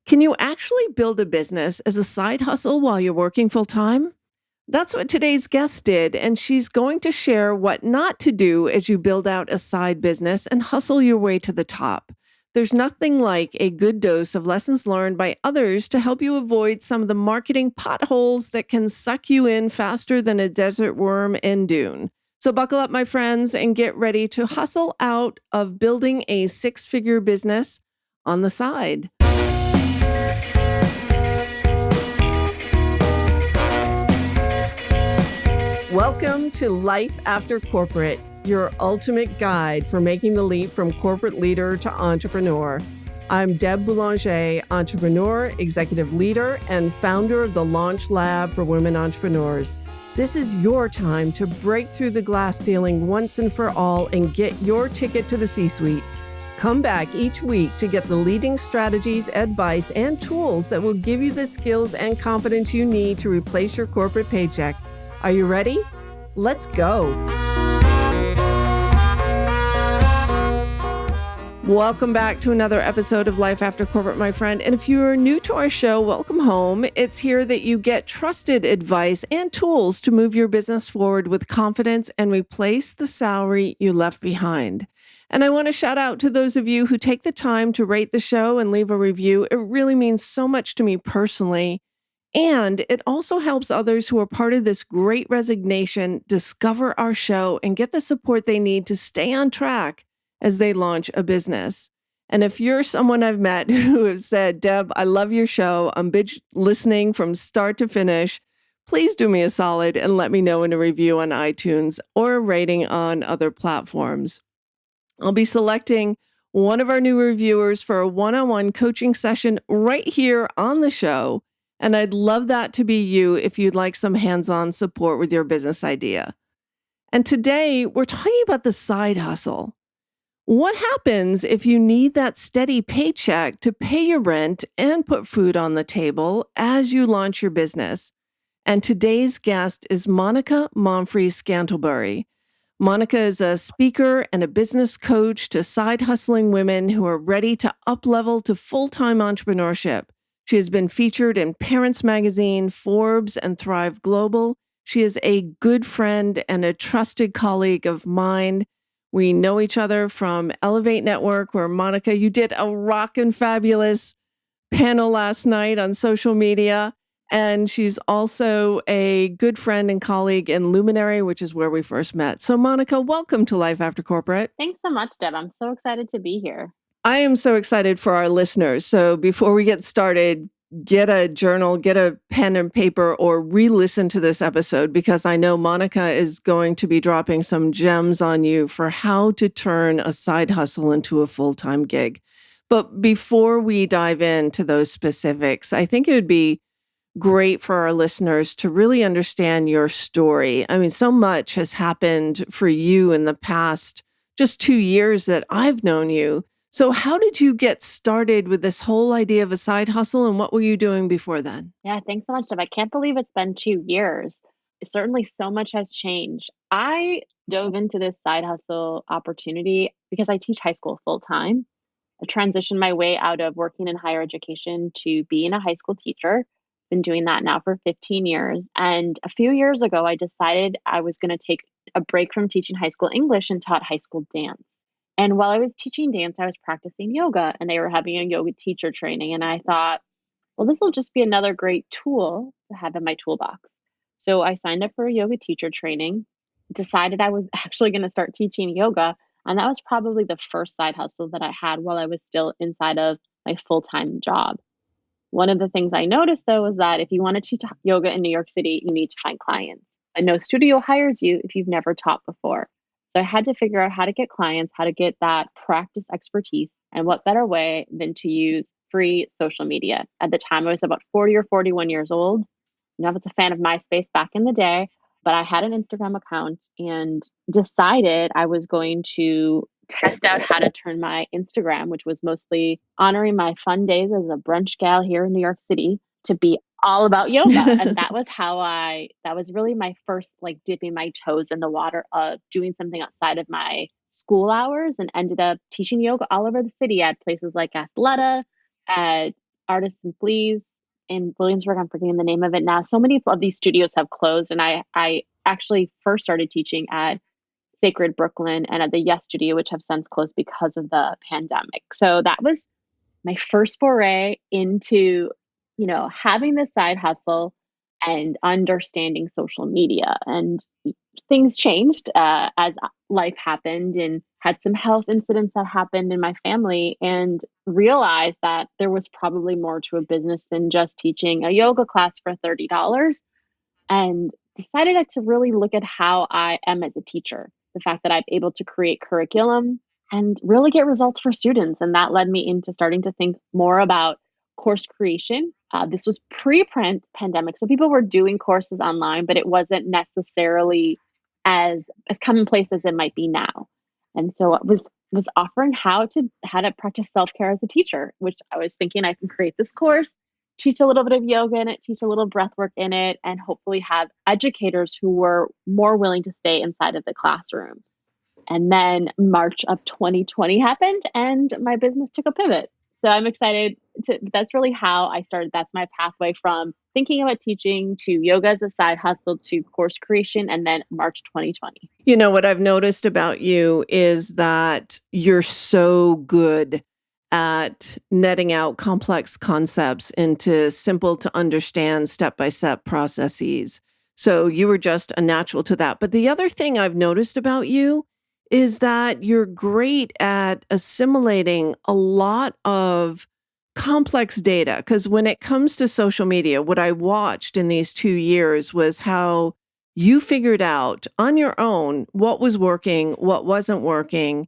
Can you actually build a business as a side hustle while you're working full time? That's what today's guest did, and she's going to share what not to do as you build out a side business and hustle your way to the top. There's nothing like a good dose of lessons learned by others to help you avoid some of the marketing potholes that can suck you in faster than a desert worm in Dune. So, buckle up, my friends, and get ready to hustle out of building a six-figure business on the side. Welcome to Life After Corporate, your ultimate guide for making the leap from corporate leader to entrepreneur. I'm Deb Boulanger, entrepreneur, executive leader, and founder of the Launch Lab for Women Entrepreneurs. This is your time to break through the glass ceiling once and for all and get your ticket to the C-suite. Come back each week to get the leading strategies, advice, and tools that will give you the skills and confidence you need to replace your corporate paycheck. Are you ready? Let's go. Welcome back to another episode of Life After Corporate, my friend. And if you're new to our show, welcome home. It's here that you get trusted advice and tools to move your business forward with confidence and replace the salary you left behind. And I want to shout out to those of you who take the time to rate the show and leave a review. It really means so much to me personally. And it also helps others who are part of this great resignation discover our show and get the support they need to stay on track as they launch a business. And if you're someone I've met who has said, Deb, I love your show, I'm listening from start to finish, please do me a solid and let me know in a review on iTunes or a rating on other platforms. I'll be selecting one of our new reviewers for a one-on-one coaching session right here on the show. And I'd love that to be you if you'd like some hands-on support with your business idea. And today, we're talking about the side hustle. What happens if you need that steady paycheck to pay your rent and put food on the table as you launch your business? And today's guest is Monica Monfre Scantlebury. Monica is a speaker and a business coach to side hustling women who are ready to uplevel to full-time entrepreneurship. She has been featured in Parents Magazine, Forbes, and Thrive Global. She is a good friend and a trusted colleague of mine. We know each other from Elevate Network, where Monica, you did a rockin' fabulous panel last night on social media. And she's also a good friend and colleague in Luminary, which is where we first met. So Monica, welcome to Life After Corporate. Thanks so much, Deb. I'm so excited to be here. I am so excited for our listeners. So before we get started, get a journal, get a pen and paper, or re-listen to this episode because I know Monica is going to be dropping some gems on you for how to turn a side hustle into a full-time gig. But before we dive into those specifics, I think it would be great for our listeners to really understand your story. I mean, so much has happened for you in the past just 2 years that I've known you. So how did you get started with this whole idea of a side hustle, and what were you doing before then? Yeah, thanks so much, Deb. I can't believe it's been 2 years. Certainly, so much has changed. I dove into this side hustle opportunity because I teach high school full time. I transitioned my way out of working in higher education to being a high school teacher. Been doing that now for 15 years. And a few years ago, I decided I was going to take a break from teaching high school English and taught high school dance. And while I was teaching dance, I was practicing yoga and they were having a yoga teacher training. And I thought, well, this will just be another great tool to have in my toolbox. So I signed up for a yoga teacher training, decided I was actually going to start teaching yoga. And that was probably the first side hustle that I had while I was still inside of my full time job. One of the things I noticed though is that if you want to teach yoga in New York City, you need to find clients. And no studio hires you if you've never taught before. So I had to figure out how to get clients, how to get that practice expertise, and what better way than to use free social media. At the time, I was about 40 or 41 years old. I was a fan of MySpace back in the day, but I had an Instagram account and decided I was going to test out how to turn my Instagram, which was mostly honoring my fun days as a brunch gal here in New York City, to be all about yoga. And that was really my first like dipping my toes in the water of doing something outside of my school hours, and ended up teaching yoga all over the city at places like Athleta, at Artists and Fleas in Williamsburg. I'm forgetting the name of it now. So many of these studios have closed, and I actually first started teaching at Sacred Brooklyn and at the Yes Studio, which have since closed because of the pandemic. So that was my first foray into, having this side hustle and understanding social media. And things changed as life happened, and had some health incidents that happened in my family, and realized that there was probably more to a business than just teaching a yoga class for $30, and decided to really look at how I am as a teacher. The fact that I'm able to create curriculum and really get results for students. And that led me into starting to think more about course creation. This was pre-print pandemic. So people were doing courses online, but it wasn't necessarily as commonplace as it might be now. And so it was offering how to practice self-care as a teacher, which I was thinking I can create this course, teach a little bit of yoga in it, teach a little breath work in it, and hopefully have educators who were more willing to stay inside of the classroom. And then March of 2020 happened and my business took a pivot. So I'm excited that's really how I started. That's my pathway from thinking about teaching to yoga as a side hustle to course creation, and then March 2020. You know, what I've noticed about you is that you're so good at netting out complex concepts into simple to understand step-by-step processes. So you were just a natural to that. But the other thing I've noticed about you is that you're great at assimilating a lot of complex data. Because when it comes to social media, what I watched in these 2 years was how you figured out on your own what was working, what wasn't working,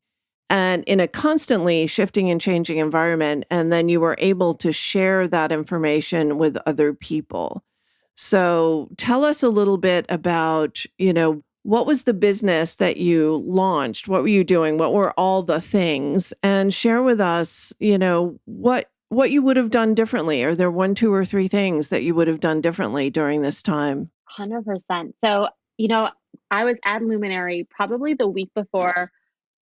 and in a constantly shifting and changing environment. And then you were able to share that information with other people. So tell us a little bit about, what was the business that you launched? What were you doing? What were all the things? And share with us, what you would have done differently. Are there one, two, or three things that you would have done differently during this time? 100%. So, I was at Luminary probably the week before,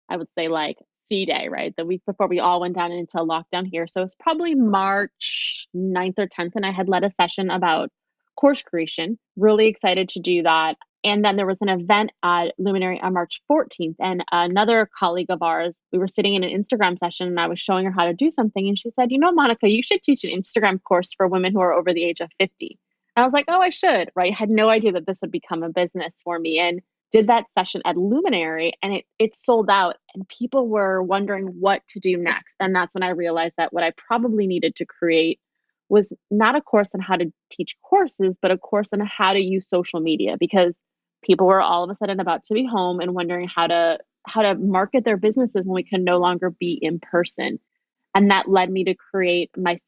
I would say, like, C-Day, right? The week before we all went down into lockdown here. So it's probably March 9th or 10th, and I had led a session about course creation. Really excited to do that. And then there was an event at Luminary on March 14th, and another colleague of ours, we were sitting in an Instagram session, and I was showing her how to do something. And she said, Monica, you should teach an Instagram course for women who are over the age of 50. I was like, oh, I should, right? Had no idea that this would become a business for me. And did that session at Luminary, and it sold out, and people were wondering what to do next. And that's when I realized that what I probably needed to create was not a course on how to teach courses, but a course on how to use social media, because people were all of a sudden about to be home and wondering how to market their businesses when we can no longer be in person. And that led me to create my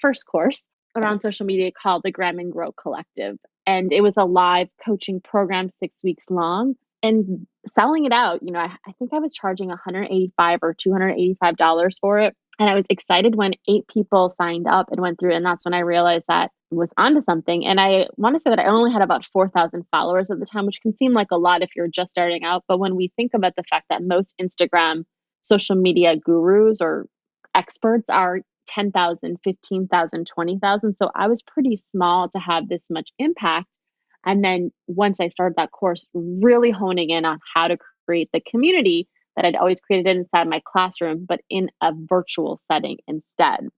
first course around social media called the Gram and Grow Collective. And it was a live coaching program, 6 weeks long. And selling it out, I think I was charging $185 or $285 for it. And I was excited when 8 people signed up and went through. And that's when I realized that I was onto something. And I want to say that I only had about 4,000 followers at the time, which can seem like a lot if you're just starting out. But when we think about the fact that most Instagram social media gurus or experts are 10,000, 15,000, 20,000. So I was pretty small to have this much impact. And then once I started that course, really honing in on how to create the community that I'd always created inside my classroom, but in a virtual setting instead.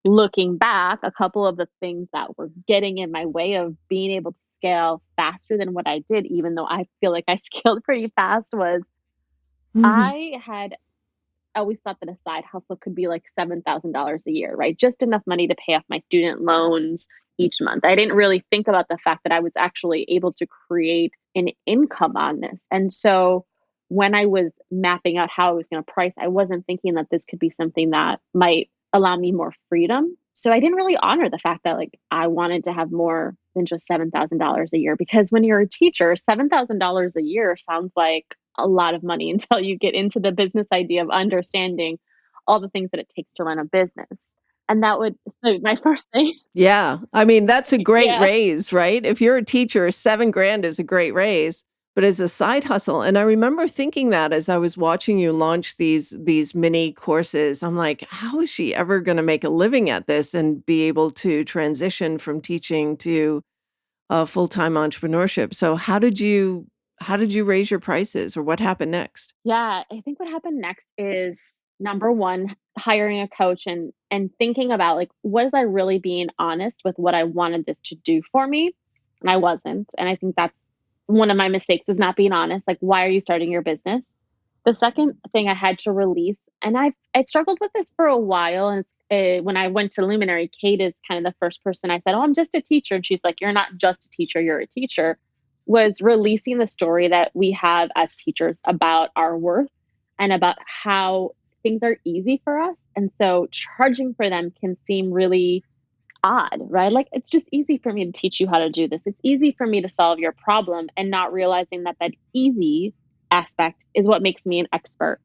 Looking back, a couple of the things that were getting in my way of being able to scale faster than what I did, even though I feel like I scaled pretty fast, was Mhm. I had always thought that a side hustle could be like $7,000 a year, right? Just enough money to pay off my student loans each month. I didn't really think about the fact that I was actually able to create an income on this. And so when I was mapping out how I was going to price, I wasn't thinking that this could be something that might allow me more freedom. So I didn't really honor the fact that, like, I wanted to have more than just $7,000 a year, because when you're a teacher, $7,000 a year sounds like a lot of money until you get into the business idea of understanding all the things that it takes to run a business. And that would so my first thing. Yeah. I mean, that's a great Yeah. raise, right? If you're a teacher, 7 grand is a great raise. but as a side hustle. And I remember thinking that as I was watching you launch these mini courses, I'm like, how is she ever going to make a living at this and be able to transition from teaching to full-time entrepreneurship? So how did you raise your prices, or what happened next? Yeah, I think what happened next is number one, hiring a coach and thinking about like, was I really being honest with what I wanted this to do for me? And I wasn't. And I think that's one of my mistakes is not being honest. Like, why are you starting your business? The second thing I had to release, and I struggled with this for a while, and when I went to Luminary, Kate is kind of the first person I said, "Oh, I'm just a teacher," and she's like, "You're not just a teacher, you're a teacher." Was releasing the story that we have as teachers about our worth and about how things are easy for us, and so charging for them can seem really odd, right? Like, it's just easy for me to teach you how to do this. It's easy for me to solve your problem, and not realizing that that easy aspect is what makes me an expert.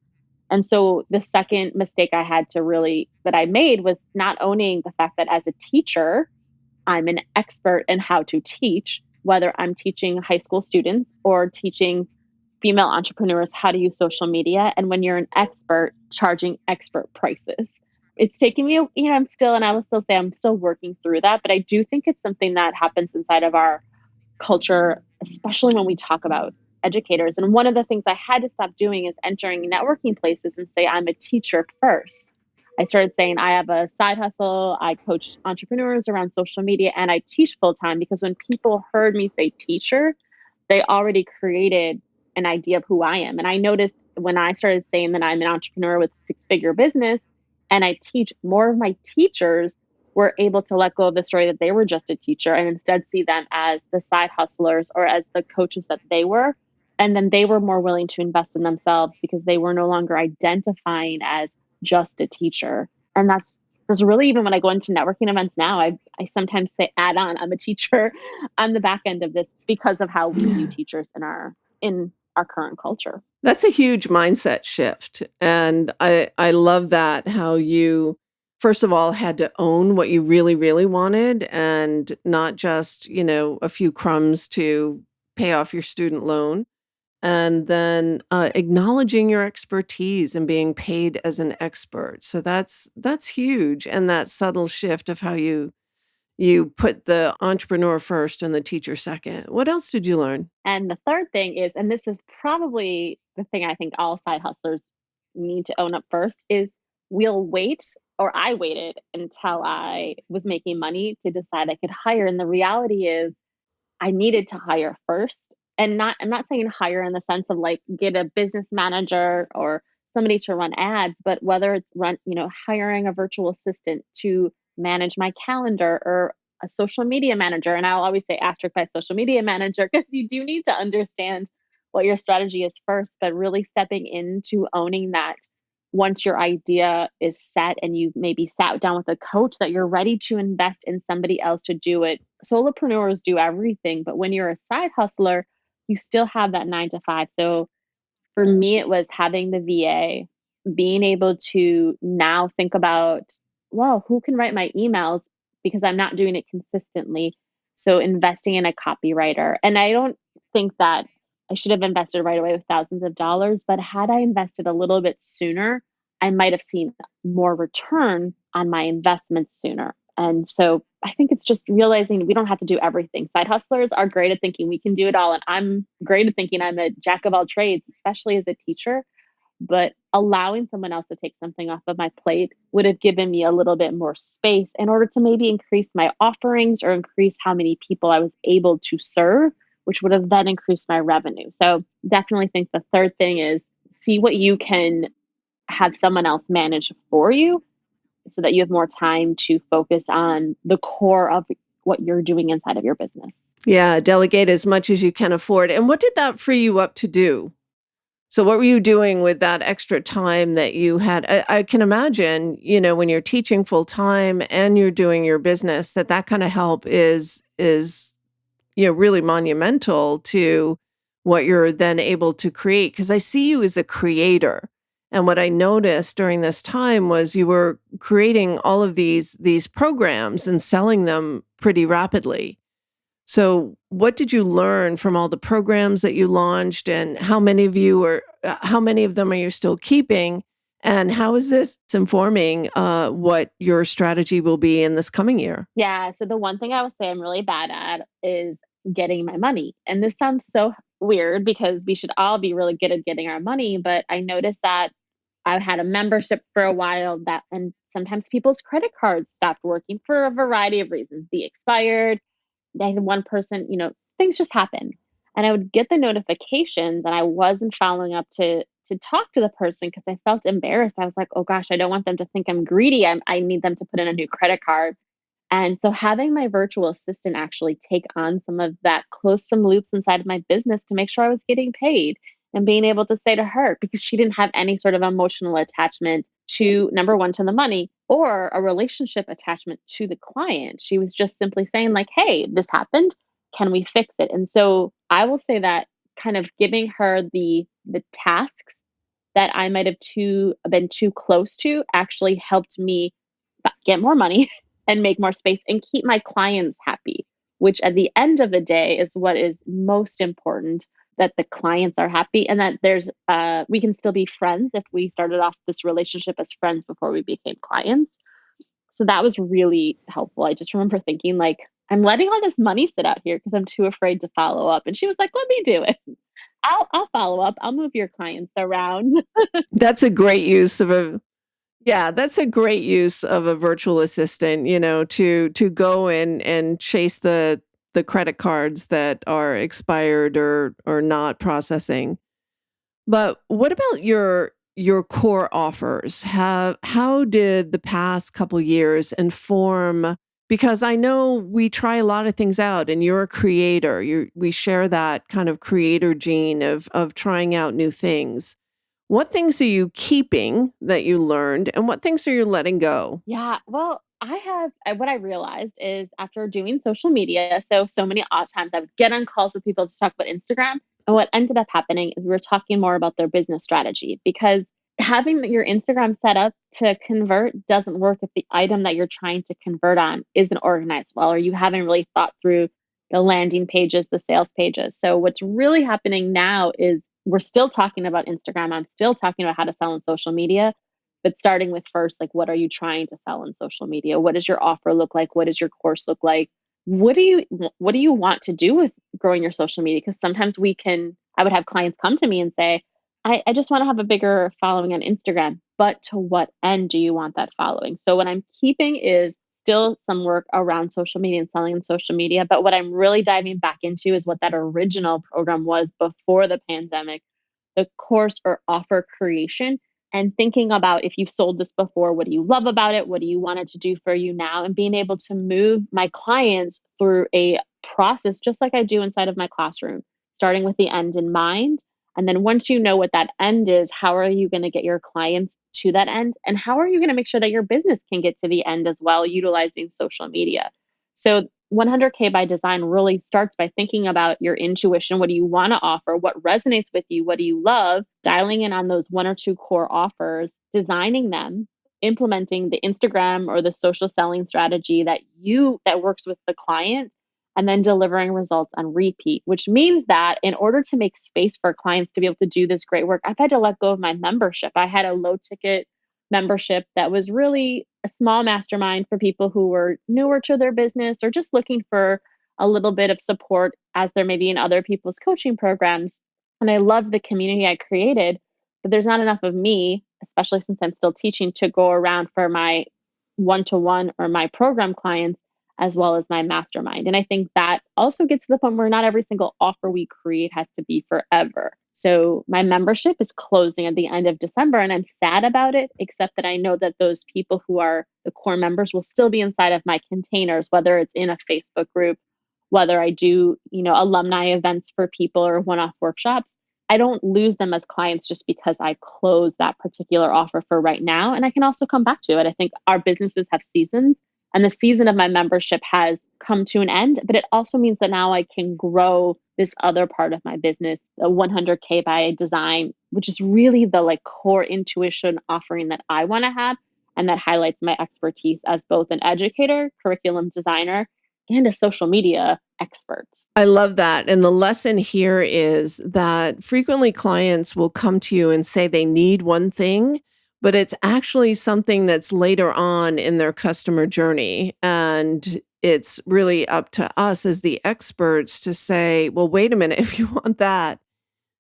And so the second mistake I had to really that I made was not owning the fact that as a teacher, I'm an expert in how to teach, whether I'm teaching high school students or teaching female entrepreneurs how to use social media. And when you're an expert, charging expert prices. It's taking me, I'm still, and I will still say I'm still working through that, but I do think it's something that happens inside of our culture, especially when we talk about educators. And one of the things I had to stop doing is entering networking places and say, I'm a teacher first. I started saying, I have a side hustle. I coach entrepreneurs around social media and I teach full time because when people heard me say teacher, they already created an idea of who I am. And I noticed when I started saying that I'm an entrepreneur with six-figure business and I teach, more of my teachers were able to let go of the story that they were just a teacher and instead see them as the side hustlers or as the coaches that they were. And then they were more willing to invest in themselves because they were no longer identifying as just a teacher. And that's really, even when I go into networking events now, I sometimes say add on, I'm a teacher on the back end of this because of how we view teachers in our current culture. That's a huge mindset shift, and I love that, how you, first of all, had to own what you really, really wanted and not just, a few crumbs to pay off your student loan, and then, acknowledging your expertise and being paid as an expert. So that's huge, and that subtle shift of how you put the entrepreneur first and the teacher second. What else did you learn? And the third thing is, and this is probably the thing I think all side hustlers need to own up first, is we'll wait, or I waited until I was making money to decide I could hire. And the reality is I needed to hire first. And I'm not saying hire in the sense of like get a business manager or somebody to run ads, but whether it's hiring a virtual assistant to manage my calendar or a social media manager. And I'll always say asterisk by social media manager because you do need to understand what your strategy is first, but really stepping into owning that once your idea is set and you maybe sat down with a coach that you're ready to invest in somebody else to do it. Solopreneurs do everything, but when you're a side hustler, you still have that 9 to 5. So for me, it was having the VA, being able to now think about, well, who can write my emails because I'm not doing it consistently. So investing in a copywriter. And I don't think that I should have invested right away with thousands of dollars, but had I invested a little bit sooner, I might have seen more return on my investments sooner. And so I think it's just realizing we don't have to do everything. Side hustlers are great at thinking we can do it all. And I'm great at thinking I'm a jack of all trades, especially as a teacher. But allowing someone else to take something off of my plate would have given me a little bit more space in order to maybe increase my offerings or increase how many people I was able to serve, which would have then increased my revenue. So definitely think the third thing is see what you can have someone else manage for you so that you have more time to focus on the core of what you're doing inside of your business. Yeah, delegate as much as you can afford. And what did that free you up to do? So what were you doing with that extra time that you had? I can imagine, when you're teaching full time and you're doing your business, that kind of help is really monumental to what you're then able to create. Because I see you as a creator. And what I noticed during this time was you were creating all of these programs and selling them pretty rapidly. So, what did you learn from all the programs that you launched, and how many of them are you still keeping? And how is this informing what your strategy will be in this coming year? Yeah, so the one thing I would say I'm really bad at is getting my money. And this sounds so weird because we should all be really good at getting our money, but I noticed that I've had a membership for a while that and sometimes people's credit cards stopped working for a variety of reasons. They expired. They had one person, things just happen. And I would get the notifications and I wasn't following up to talk to the person because I felt embarrassed. I was like, oh gosh, I don't want them to think I'm greedy. I need them to put in a new credit card. And so having my virtual assistant actually take on some of that, close some loops inside of my business to make sure I was getting paid and being able to say to her, because she didn't have any sort of emotional attachment to number one, to the money or a relationship attachment to the client. She was just simply saying, like, hey, this happened. Can we fix it? And so I will say that kind of giving her the tasks that I might have been too close to actually helped me get more money and make more space and keep my clients happy, which at the end of the day is what is most important, that the clients are happy and that we can still be friends if we started off this relationship as friends before we became clients. So that was really helpful. I just remember thinking like, I'm letting all this money sit out here because I'm too afraid to follow up. And she was like, let me do it. I'll follow up. I'll move your clients around. That's a great use of a Yeah, that's a great use of a virtual assistant, to go in and chase the credit cards that are expired or not processing. But what about your core offers? How did the past couple years inform, because I know we try a lot of things out and you're a creator. We share that kind of creator gene of trying out new things. What things are you keeping that you learned, and what things are you letting go? Yeah, well, what I realized is after doing social media, so many odd times I would get on calls with people to talk about Instagram. And what ended up happening is we were talking more about their business strategy because having your Instagram set up to convert doesn't work if the item that you're trying to convert on isn't organized well, or you haven't really thought through the landing pages, the sales pages. So what's really happening now is we're still talking about Instagram. I'm still talking about how to sell on social media, but starting with first, like, what are you trying to sell on social media? What does your offer look like? What does your course look like? What do you want to do with growing your social media? Because sometimes I would have clients come to me and say, I just want to have a bigger following on Instagram, but to what end do you want that following? So what I'm keeping is still some work around social media and selling on social media. But what I'm really diving back into is what that original program was before the pandemic, the course or offer creation, and thinking about, if you've sold this before, what do you love about it? What do you want it to do for you now? And being able to move my clients through a process just like I do inside of my classroom, starting with the end in mind. And then once you know what that end is, how are you going to get your clients to that end? And how are you going to make sure that your business can get to the end as well, utilizing social media? So 100K by design really starts by thinking about your intuition. What do you want to offer? What resonates with you? What do you love? Dialing in on those one or two core offers, designing them, implementing the Instagram or the social selling strategy that works with the client, and then delivering results on repeat, which means that in order to make space for clients to be able to do this great work, I've had to let go of my membership. I had a low ticket membership that was really a small mastermind for people who were newer to their business or just looking for a little bit of support as they're maybe in other people's coaching programs. And I love the community I created, but there's not enough of me, especially since I'm still teaching, to go around for my one to one or my program clients as well as my mastermind. And I think that also gets to the point where not every single offer we create has to be forever. So my membership is closing at the end of December and I'm sad about it, except that I know that those people who are the core members will still be inside of my containers, whether it's in a Facebook group, whether I do, alumni events for people or one-off workshops. I don't lose them as clients just because I close that particular offer for right now. And I can also come back to it. I think our businesses have seasons and the season of my membership has come to an end, but it also means that now I can grow this other part of my business, the 100K by design, which is really the like core intuition offering that I want to have. And that highlights my expertise as both an educator, curriculum designer, and a social media expert. I love that. And the lesson here is that frequently clients will come to you and say they need one thing, but it's actually something that's later on in their customer journey. And it's really up to us as the experts to say, well, wait a minute, if you want that,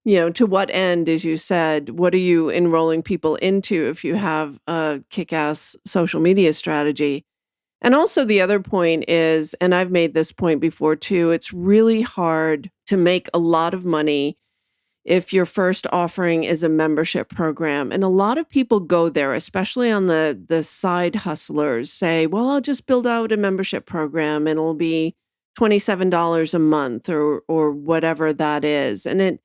to what end, as you said, what are you enrolling people into if you have a kick ass social media strategy? And also the other point is, and I've made this point before too, it's really hard to make a lot of money if your first offering is a membership program. And a lot of people go there, especially on the side hustlers, say, well, I'll just build out a membership program and it'll be $27 a month or whatever that is. And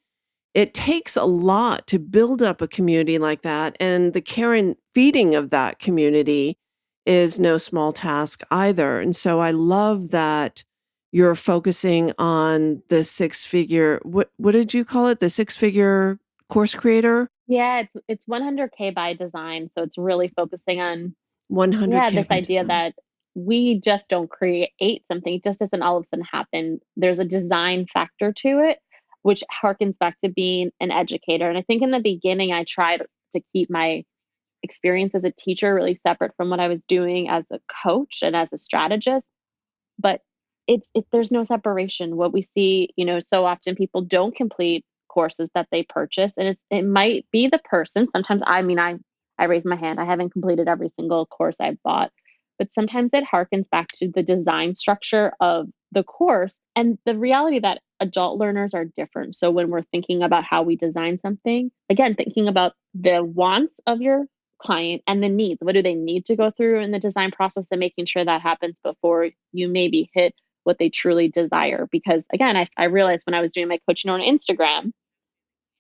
it takes a lot to build up a community like that, and the care and feeding of that community is no small task either. And so I love that you're focusing on the six-figure, what did you call it? The six-figure course creator? Yeah, it's 100K by design, so it's really focusing on, yeah, 100K this by idea design. that we just don't create something. It just doesn't all of a sudden happen. There's a design factor to it, which harkens back to being an educator. And I think in the beginning, I tried to keep my experience as a teacher really separate from what I was doing as a coach and as a strategist. But there's no separation. What we see, so often people don't complete courses that they purchase, and it might be the person. Sometimes, I mean, I raise my hand. I haven't completed every single course I've bought, but sometimes it harkens back to the design structure of the course and the reality that adult learners are different. So when we're thinking about how we design something, again, thinking about the wants of your client and the needs. What do they need to go through in the design process, and making sure that happens before you maybe hit what they truly desire. Because again, I realized when I was doing my coaching on Instagram,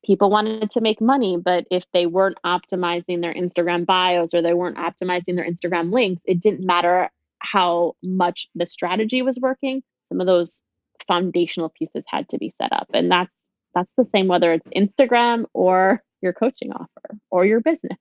people wanted to make money, but if they weren't optimizing their Instagram bios or they weren't optimizing their Instagram links, it didn't matter how much the strategy was working. Some of those foundational pieces had to be set up. And that's the same whether it's Instagram or your coaching offer or your business.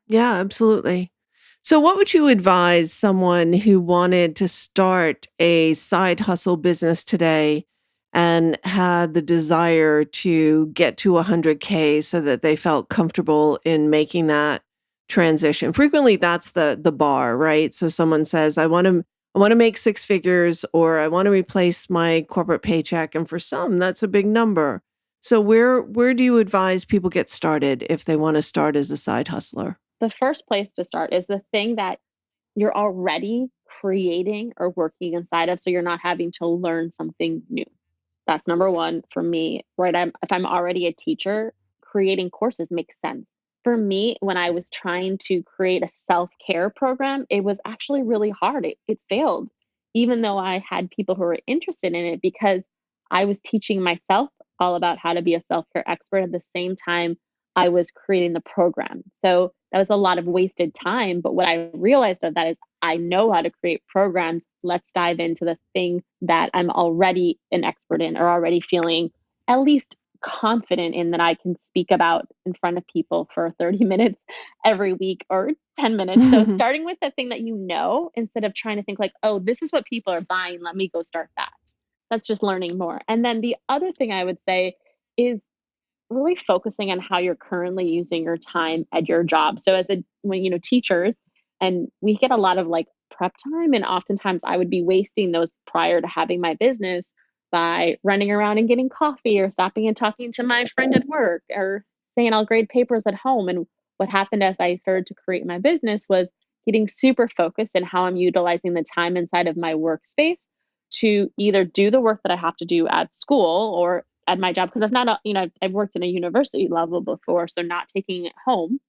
Yeah, absolutely. So, what would you advise someone who wanted to start a side hustle business today and had the desire to get to 100K so that they felt comfortable in making that transition? Frequently, that's the bar, right? So, someone says, "I want to make six figures," or "I want to replace my corporate paycheck," and for some, that's a big number. So, where do you advise people get started if they want to start as a side hustler? The first place to start is the thing that you're already creating or working inside of, so you're not having to learn something new. That's number 1 for me, right? If I'm already a teacher, creating courses makes sense. For me, when I was trying to create a self-care program, it was actually really hard. It failed, even though I had people who were interested in it, because I was teaching myself all about how to be a self-care expert at the same time I was creating the program. So that was a lot of wasted time. But what I realized of that is I know how to create programs. Let's dive into the thing that I'm already an expert in or already feeling at least confident in that I can speak about in front of people for 30 minutes every week or 10 minutes. So starting with the thing that you know, instead of trying to think like, oh, this is what people are buying, let me go start that. That's just learning more. And then the other thing I would say is really focusing on how you're currently using your time at your job. So as a when teachers, and we get a lot of like prep time, and oftentimes I would be wasting those prior to having my business by running around and getting coffee or stopping and talking to my friend at work or saying I'll grade papers at home. And what happened as I started to create my business was getting super focused in how I'm utilizing the time inside of my workspace to either do the work that I have to do at school or at my job, because I've not, I've worked in a university level before, so not taking it home.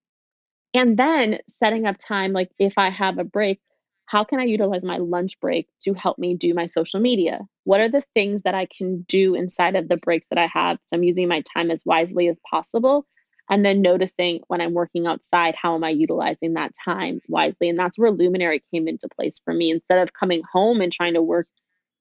And then setting up time, like if I have a break, how can I utilize my lunch break to help me do my social media? What are the things that I can do inside of the breaks that I have? So I'm using my time as wisely as possible. And then noticing when I'm working outside, how am I utilizing that time wisely? And that's where Luminary came into place for me. Instead of coming home and trying to work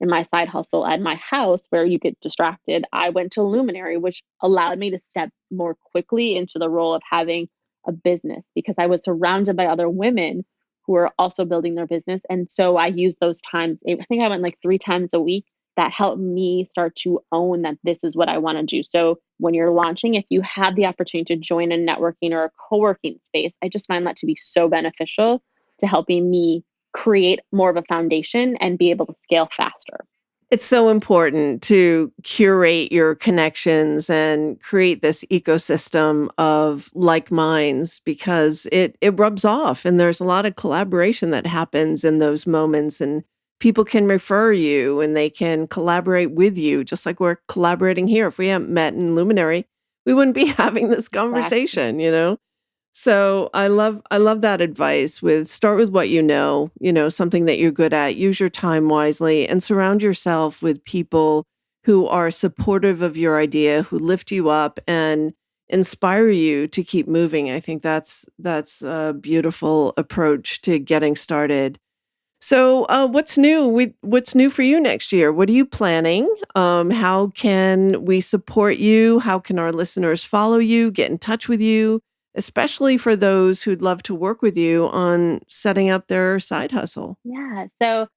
in my side hustle at my house where you get distracted, I went to Luminary, which allowed me to step more quickly into the role of having a business because I was surrounded by other women who are also building their business. And so I use those times. I think I went like 3 times a week. That helped me start to own that this is what I want to do. So when you're launching, if you have the opportunity to join a networking or a co-working space, I just find that to be so beneficial to helping me create more of a foundation and be able to scale faster. It's so important to curate your connections and create this ecosystem of like minds because it rubs off and there's a lot of collaboration that happens in those moments and people can refer you and they can collaborate with you just like we're collaborating here. If we hadn't met in Luminary, we wouldn't be having this Exactly. conversation, you know? So I love that advice with start with what you know, something that you're good at, use your time wisely and surround yourself with people who are supportive of your idea, who lift you up and inspire you to keep moving. I think that's a beautiful approach to getting started. So, what's new? What's new for you next year? What are you planning? How can we support you? How can our listeners follow you, get in touch with you, especially for those who'd love to work with you on setting up their side hustle? Yeah. So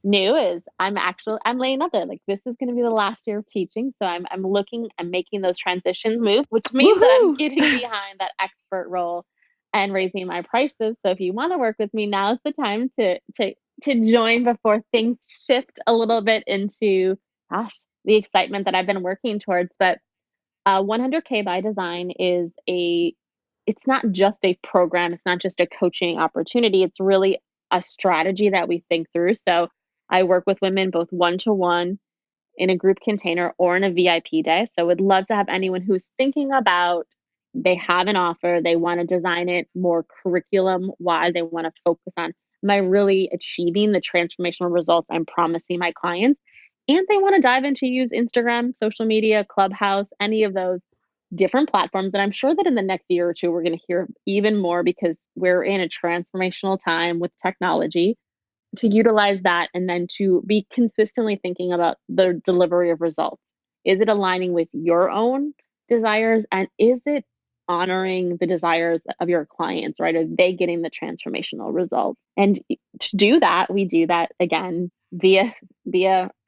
new is I'm laying up there. Like this is gonna be the last year of teaching. So I'm making those transitions move, which means that I'm Woohoo! getting behind that expert role and raising my prices. So if you want to work with me, now's the time to join before things shift a little bit into gosh, the excitement that I've been working towards. But 100K by design is a it's not just a program, it's not just a coaching opportunity, it's really a strategy that we think through. So I work with women both one to one in a group container or in a VIP day. So would love to have anyone who's thinking about they have an offer, they want to design it more curriculum wise, they want to focus on am I really achieving the transformational results I'm promising my clients? And they want to dive into use Instagram, social media, Clubhouse, any of those different platforms. And I'm sure that in the next year or two, we're going to hear even more because we're in a transformational time with technology to utilize that and then to be consistently thinking about the delivery of results. Is it aligning with your own desires and is it honoring the desires of your clients, right? Are they getting the transformational results? And to do that, we do that again via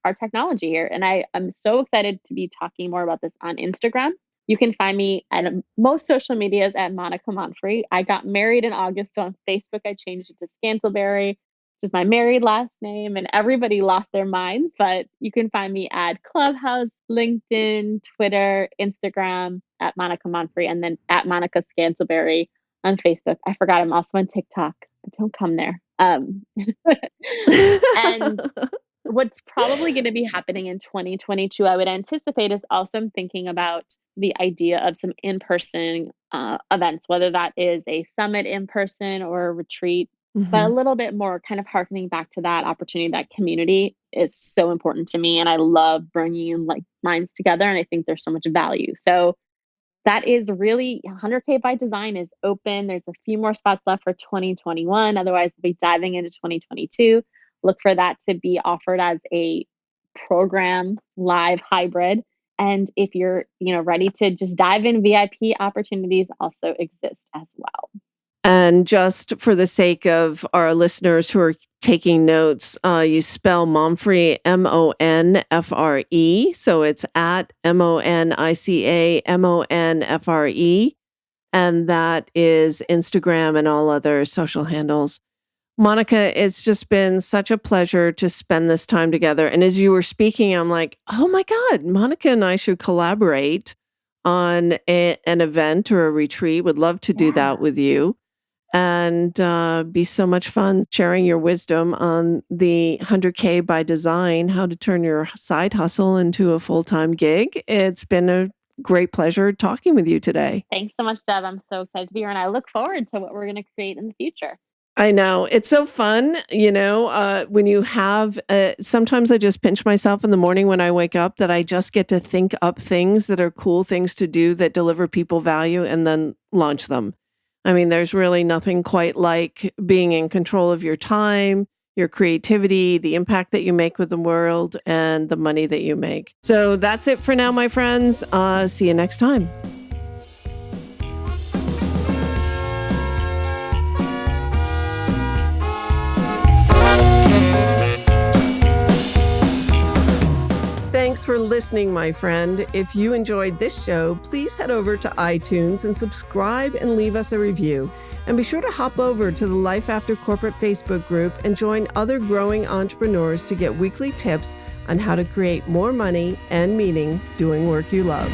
our technology here. And I'm so excited to be talking more about this on Instagram. You can find me at most social medias at Monica Monfre. I got married in August, so on Facebook I changed it to Scantleberry, which is my married last name, and everybody lost their minds. But you can find me at Clubhouse, LinkedIn, Twitter, Instagram at Monica Monfre, and then at Monica Scantleberry on Facebook. I forgot I'm also on TikTok, but don't come there. And what's probably going to be happening in 2022, I would anticipate, is also I'm thinking about the idea of some in person events, whether that is a summit in person or a retreat, but a Mhm. little bit more kind of harkening back to that opportunity, that community is so important to me. And I love bringing like minds together. And I think there's so much value. So that is really 100K by design is open. There's a few more spots left for 2021. Otherwise, we'll be diving into 2022. Look for that to be offered as a program live hybrid. And if you're, ready to just dive in, VIP opportunities also exist as well. And just for the sake of our listeners who are taking notes, you spell Monfre, Monfre. So it's at Monica Monfre. And that is Instagram and all other social handles. Monica, it's just been such a pleasure to spend this time together. And as you were speaking, I'm like, oh my God, Monica and I should collaborate on an event or a retreat. Would love to do that Yeah. with you and be so much fun sharing your wisdom on the 100K by design, how to turn your side hustle into a full time gig. It's been a great pleasure talking with you today. Thanks so much, Deb. I'm so excited to be here and I look forward to what we're going to create in the future. I know. It's so fun, when you have sometimes I just pinch myself in the morning when I wake up that I just get to think up things that are cool things to do that deliver people value and then launch them. I mean, there's really nothing quite like being in control of your time, your creativity, the impact that you make with the world, and the money that you make. So that's it for now, my friends. See you next time. Thanks for listening, my friend. If you enjoyed this show, please head over to iTunes and subscribe and leave us a review. And be sure to hop over to the Life After Corporate Facebook group and join other growing entrepreneurs to get weekly tips on how to create more money and meaning doing work you love.